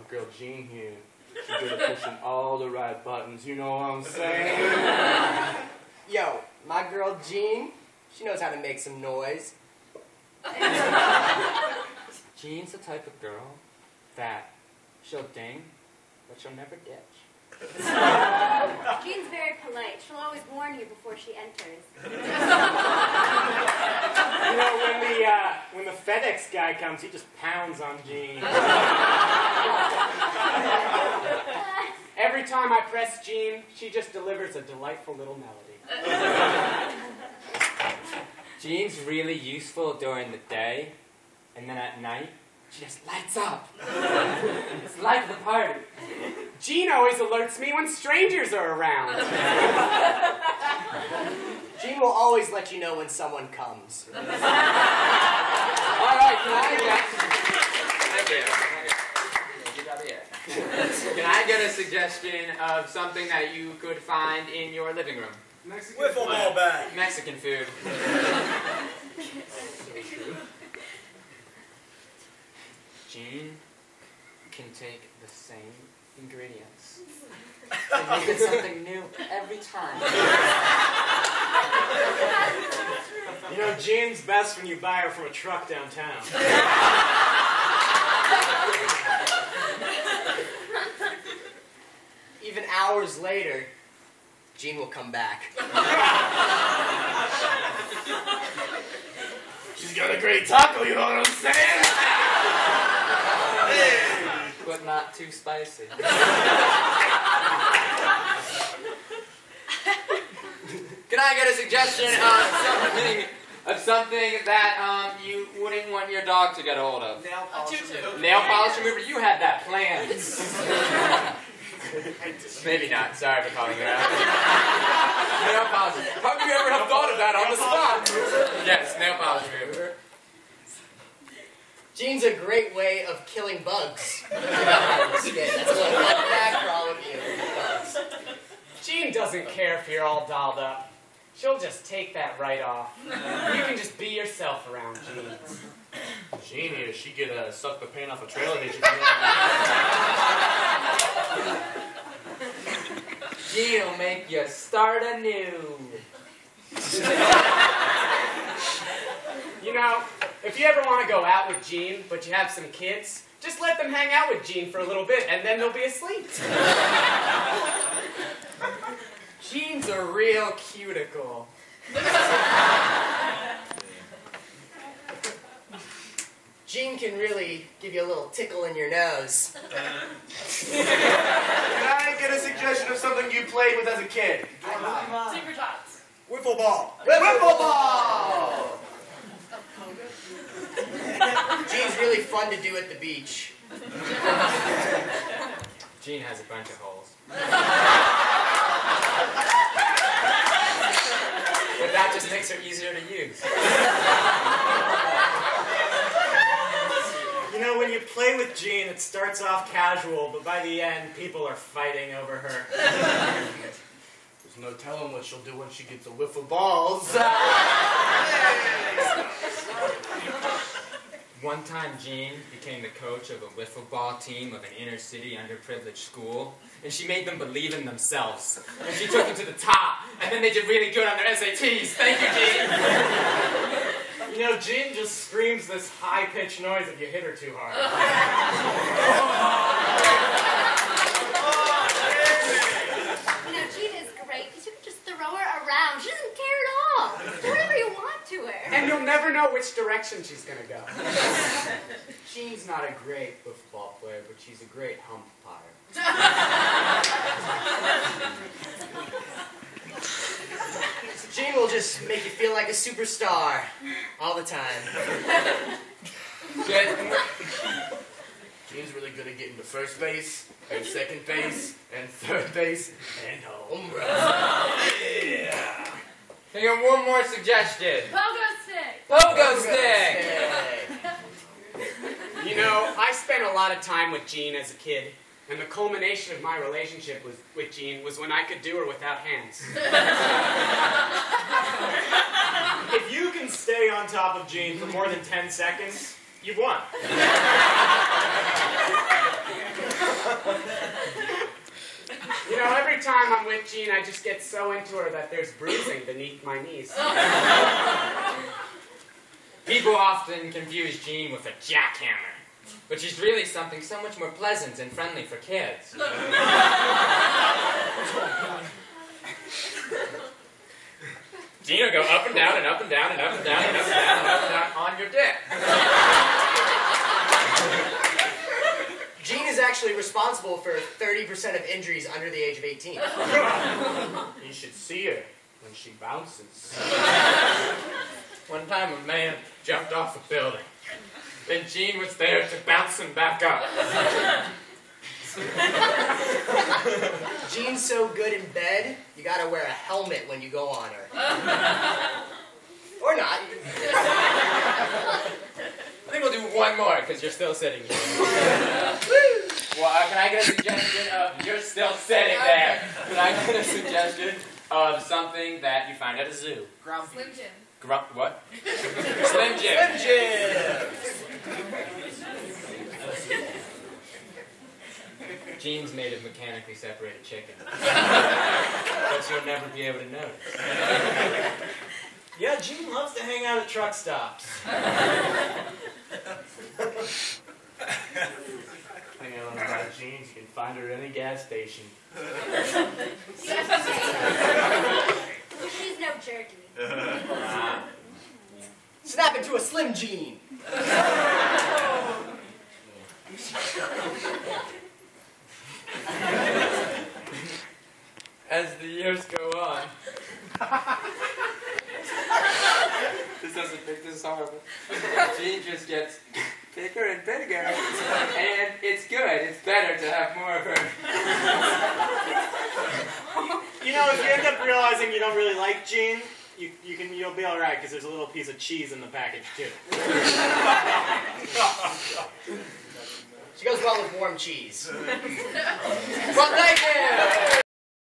My girl Jean here, she's good at pushing all the right buttons, you know what I'm saying? Yo, my girl Jean, she knows how to make some noise. Jean's the type of girl that she'll ding, but she'll never ditch. Jean's very polite. She'll always warn you before she enters. You know, when the FedEx guy comes, he just pounds on Jean. Every time I press Jean, she just delivers a delightful little melody. Jean's really useful during the day, and then at night, she just lights up. It's like the party. Jean always alerts me when strangers are around. Jean will always let you know when someone comes. All right, can I get a suggestion of something that you could find in your living room? Wiffle ball bag. Mexican food. Jean can take the same ingredients and make it something new every time. You know, Jean's best when you buy her from a truck downtown. Even hours later, Jean will come back. She's got a great taco, you know what I'm saying? But not too spicy. Can I get a suggestion of something that you wouldn't want your dog to get a hold of? Nail polish remover. Nail polish remover? You had that planned. Maybe not. Sorry for calling it out. Nail polish. How could you ever have thought of that on the spot? Yes, nail polish remover. Jean's a great way of killing bugs. That's a little fun fact for all of you. Bugs. Jean doesn't care if you're all dolled up. She'll just take that right off. You can just be yourself around Jean. Jean here, she could suck the paint off a trailer hitch. Jean will make you start anew. You know, if you ever want to go out with Jean, but you have some kids, just let them hang out with Jean for a little bit, and then they'll be asleep. Jean's a real cuticle. Jean can really give you a little tickle in your nose. Can I get a suggestion of something you played with as a kid? Secret shots. Wiffle ball. Wiffle ball! Jean's really fun to do at the beach. Jean has a bunch of holes. But that just makes her easier to use. You know, when you play with Jean, it starts off casual, but by the end, people are fighting over her. There's no telling what she'll do when she gets the wiffle balls. One time, Jean became the coach of a wiffle ball team of an inner-city underprivileged school, and she made them believe in themselves. And she took them to the top, and then they did really good on their SATs. Thank you, Jean. You know, Jean just screams this high-pitched noise if you hit her too hard. You know, Jean is great because you can just throw her around. She doesn't care at all. Do whatever you want to her. And you'll never know which direction she's going to go. Jean's not a great football player, but she's a great umpire. Jean will just make you feel like a superstar all the time. Jean's really good at getting to first base, and second base, and third base, and home run. Yeah. Can I get one more suggestion? Pogo stick. Pogo stick! You know, I spent a lot of time with Jean as a kid, and the culmination of my relationship with Jean was when I could do her without hands. If you can stay on top of Jean for more than 10 seconds, You won. You know, every time I'm with Jean, I just get so into her that there's bruising beneath my knees. People often confuse Jean with a jackhammer, but she's really something so much more pleasant and friendly for kids. Jean will go up and down and up and down and up and down and up and down and up and down on your dick. Jean is actually responsible for 30% of injuries under the age of 18. You should see her when she bounces. One time a man jumped off a building. Then Jean was there to bounce him back up. Jean's so good in bed, you gotta wear a helmet when you go on her. Or not. I think we'll do one more, because you're still sitting here. Well, can I get a suggestion of, you're still sitting there. Can I get a suggestion of something that you find at a zoo? Slim Jim. What? Slim Jim. Slim Jim! Jean's made of mechanically separated chicken. But you'll never be able to notice. Yeah, Jean loves to hang out at truck stops. Thing I don't know about Jean, you can find her at any gas station. She's no jerky. Snap into a Slim Jean! As the years go on, this doesn't make this horrible. Jean just gets bigger and bigger, and it's good. It's better to have more of her. You know, if you end up realizing you don't really like Jean, you'll be all right because there's a little piece of cheese in the package too. She goes well with warm cheese. Front leg in!